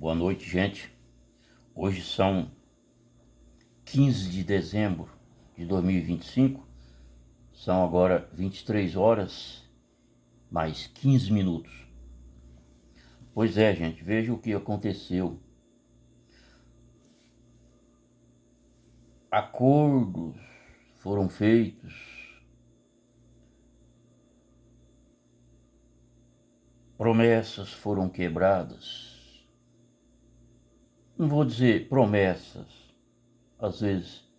Boa noite, gente. Hoje são 15 de dezembro de 2025. São agora 23 horas mais 15 minutos. Pois é, gente, veja o que aconteceu. Acordos foram feitos, promessas foram quebradas. Não vou dizer promessas, às vezes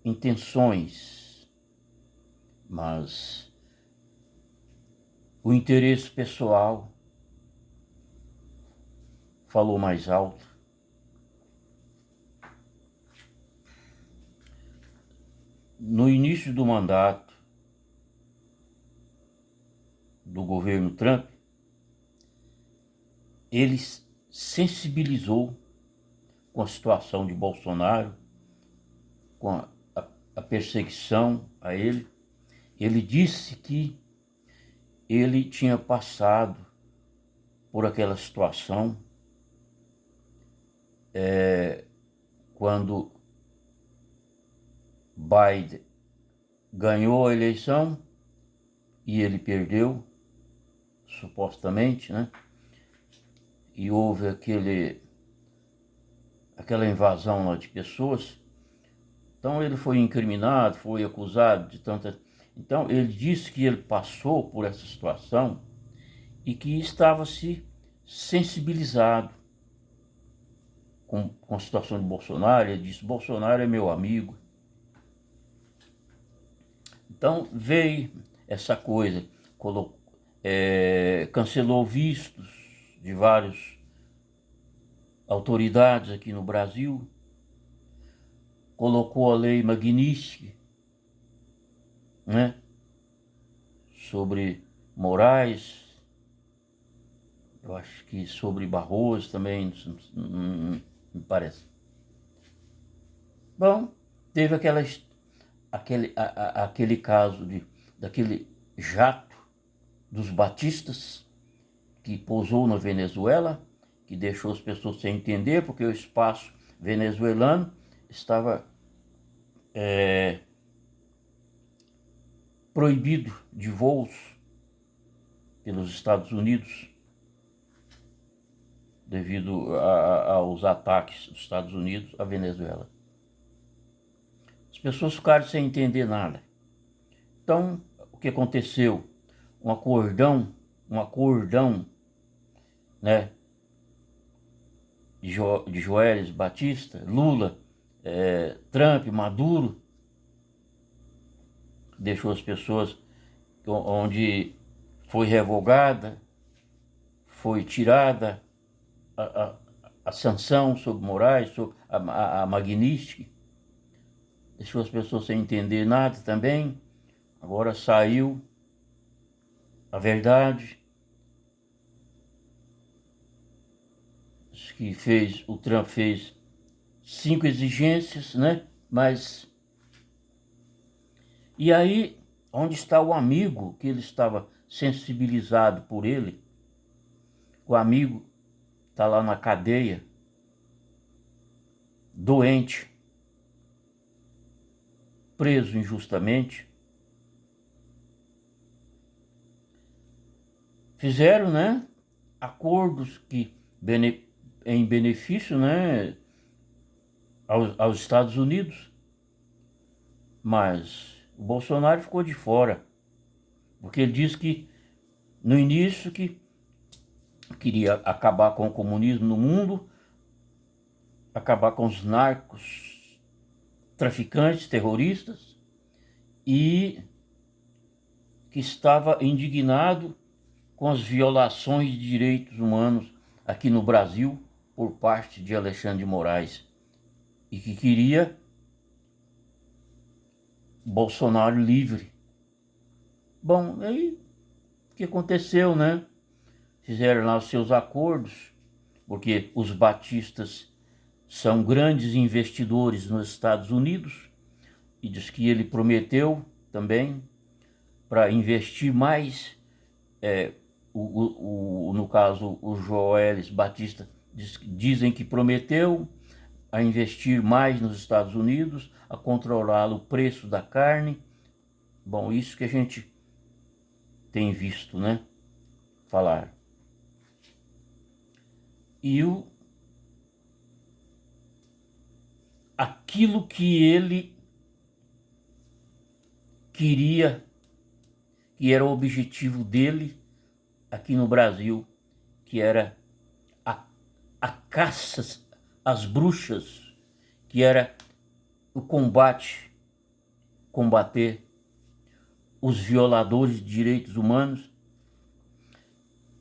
intenções, mas o interesse pessoal falou mais alto. No início do mandato do governo Trump, ele sensibilizou com a situação de Bolsonaro, com a perseguição a ele. Ele disse que ele tinha passado por aquela situação quando Biden ganhou a eleição e ele perdeu, supostamente, né? E houve aquela invasão lá de pessoas. Então ele foi incriminado, foi acusado de tanta... Então ele disse que ele passou por essa situação e que estava se sensibilizado com a situação de Bolsonaro. Ele disse: Bolsonaro é meu amigo. Então veio essa coisa, cancelou vistos de várias autoridades aqui no Brasil, colocou a lei Magnitsky, né, sobre Moraes, eu acho que sobre Barroso também, me parece. Bom, teve aquele caso daquele jato dos batistas que pousou na Venezuela, que deixou as pessoas sem entender, porque o espaço venezuelano estava proibido de voos pelos Estados Unidos, devido aos ataques dos Estados Unidos à Venezuela. As pessoas ficaram sem entender nada. Então, o que aconteceu? Um acordão, né, de Joelis Batista, Lula, Trump, Maduro, deixou as pessoas, onde foi revogada, foi tirada a sanção sobre Moraes, sobre a Magnitsky, deixou as pessoas sem entender nada também. Agora saiu a verdade, que o Trump fez 5 exigências, né? Mas e aí, onde está o amigo que ele estava sensibilizado por ele? O amigo está lá na cadeia, doente, preso injustamente. Fizeram, né, acordos em benefício, né, aos Estados Unidos, mas o Bolsonaro ficou de fora, porque ele disse que no início que queria acabar com o comunismo no mundo, acabar com os narcos, traficantes, terroristas, e que estava indignado com as violações de direitos humanos aqui no Brasil por parte de Alexandre de Moraes, e que queria Bolsonaro livre. Bom, aí o que aconteceu, né? Fizeram lá os seus acordos, porque os batistas são grandes investidores nos Estados Unidos, e diz que ele prometeu também para investir mais. No caso, o Joelis Batista Dizem que prometeu a investir mais nos Estados Unidos, a controlar o preço da carne. Bom, isso que a gente tem visto, né, falar. E aquilo que ele queria, que era o objetivo dele aqui no Brasil, que era a caça às bruxas, que era o combater os violadores de direitos humanos,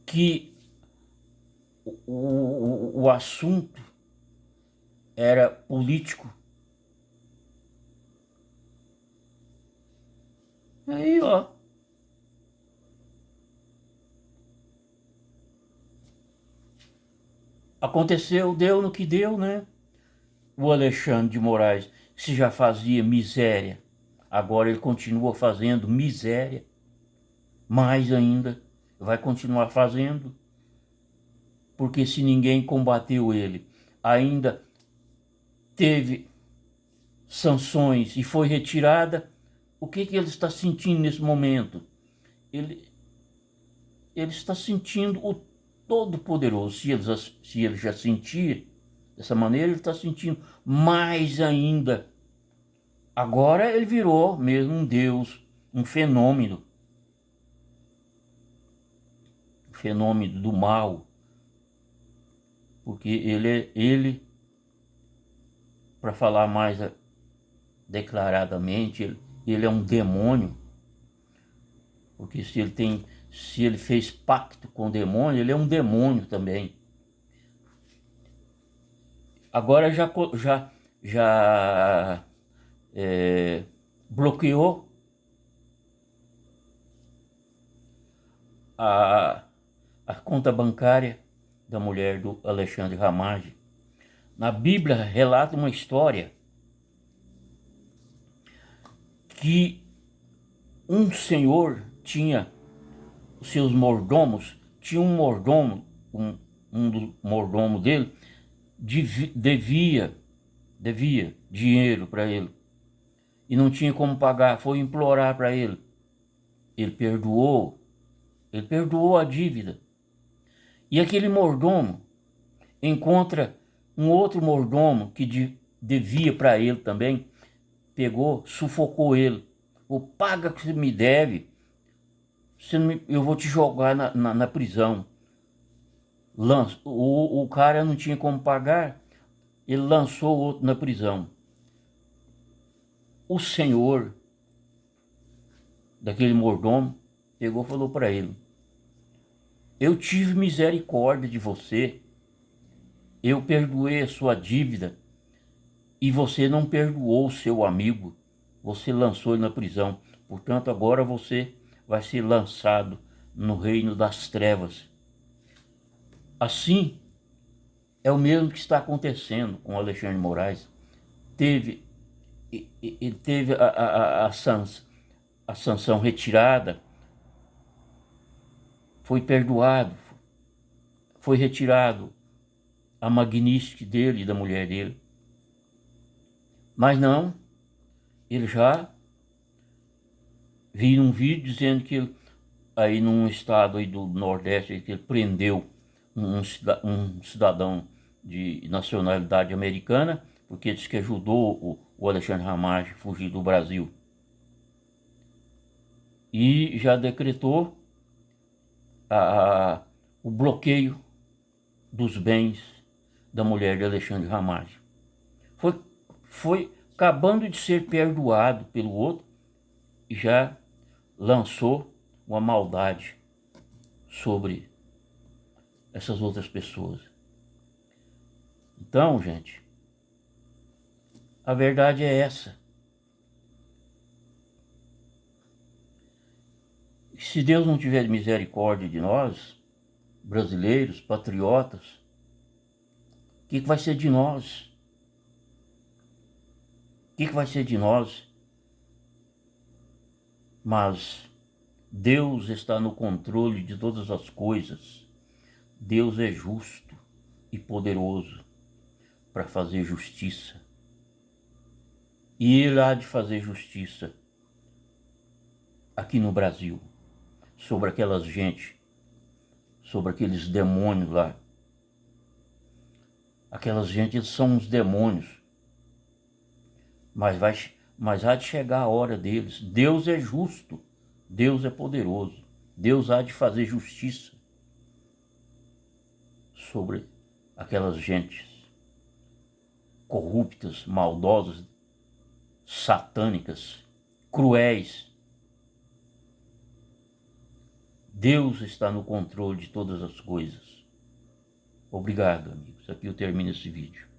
que o assunto era político. Aí, ó. Aconteceu, deu no que deu, né? O Alexandre de Moraes, se já fazia miséria, agora ele continua fazendo miséria, mais ainda, vai continuar fazendo, porque se ninguém combateu ele, ainda teve sanções e foi retirada, o que ele está sentindo nesse momento? Ele está sentindo o Todo-Poderoso. Se ele já sentia dessa maneira, ele está sentindo mais ainda. Agora ele virou mesmo um Deus, um fenômeno do mal, porque ele, para falar mais declaradamente, ele é um demônio, porque se ele fez pacto com o demônio, ele é um demônio também. Agora já bloqueou a conta bancária da mulher do Alexandre Ramage. Na Bíblia relata uma história que um senhor tinha os seus mordomos, tinha um mordomo, um dos mordomos dele, devia dinheiro para ele e não tinha como pagar, foi implorar para ele. Ele perdoou a dívida. E aquele mordomo encontra um outro mordomo que devia para ele também, pegou, sufocou ele. Paga o que você me deve, eu vou te jogar na prisão. O cara não tinha como pagar, ele lançou o outro na prisão. O senhor daquele mordomo pegou e falou para ele: eu tive misericórdia de você, eu perdoei a sua dívida e você não perdoou o seu amigo, você lançou ele na prisão, portanto agora você vai ser lançado no reino das trevas. Assim é o mesmo que está acontecendo com Alexandre de Moraes. Teve a sanção retirada, foi perdoado, foi retirado a magnífica dele e da mulher dele. Mas não, ele já vi um vídeo dizendo que ele, aí num estado aí do Nordeste, que ele prendeu um cidadão de nacionalidade americana, porque disse que ajudou o Alexandre Ramage a fugir do Brasil. E já decretou o bloqueio dos bens da mulher de Alexandre Ramage. Foi acabando de ser perdoado pelo outro e já lançou uma maldade sobre essas outras pessoas. Então, gente, a verdade é essa. Se Deus não tiver misericórdia de nós, brasileiros, patriotas, o que vai ser de nós? O que vai ser de nós? Mas Deus está no controle de todas as coisas. Deus é justo. e poderoso para fazer justiça. E Ele há de fazer justiça aqui no Brasil, sobre aquelas gente, sobre aqueles demônios lá. Aquelas gente, eles são uns demônios. Mas há de chegar a hora deles. Deus é justo, Deus é poderoso, Deus há de fazer justiça sobre aquelas gentes corruptas, maldosas, satânicas, cruéis. Deus está no controle de todas as coisas. Obrigado, amigos. Aqui eu termino esse vídeo.